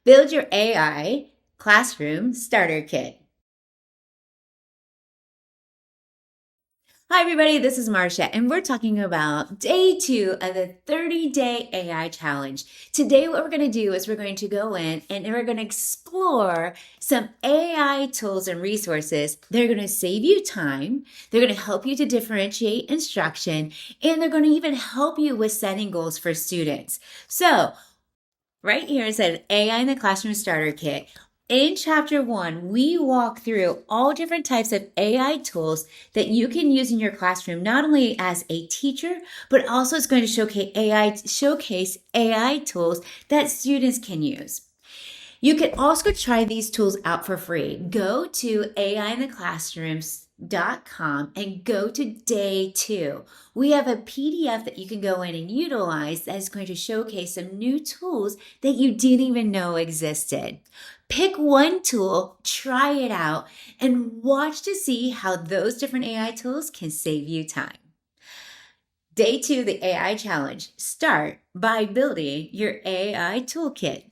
Build your AI classroom starter kit. Hi, everybody. This is Marcia, and we're talking about day 2 of the 30-day AI challenge. Today, what we're going to do is we're going to go in and we're going to explore some AI tools and resources. They're going to save you time. They're going to help you to differentiate instruction, and they're going to even help you with setting goals for students. So, right here it says AI in the Classroom Starter Kit. In chapter 1, we walk through all different types of AI tools that you can use in your classroom, not only as a teacher, but also it's going to showcase AI tools that students can use. You can also try these tools out for free. Go to AIintheclassrooms.com and go to day 2. We have a PDF that you can go in and utilize that is going to showcase some new tools that you didn't even know existed. Pick one tool, try it out, and watch to see how those different AI tools can save you time. Day 2, the AI challenge. Start by building your AI toolkit.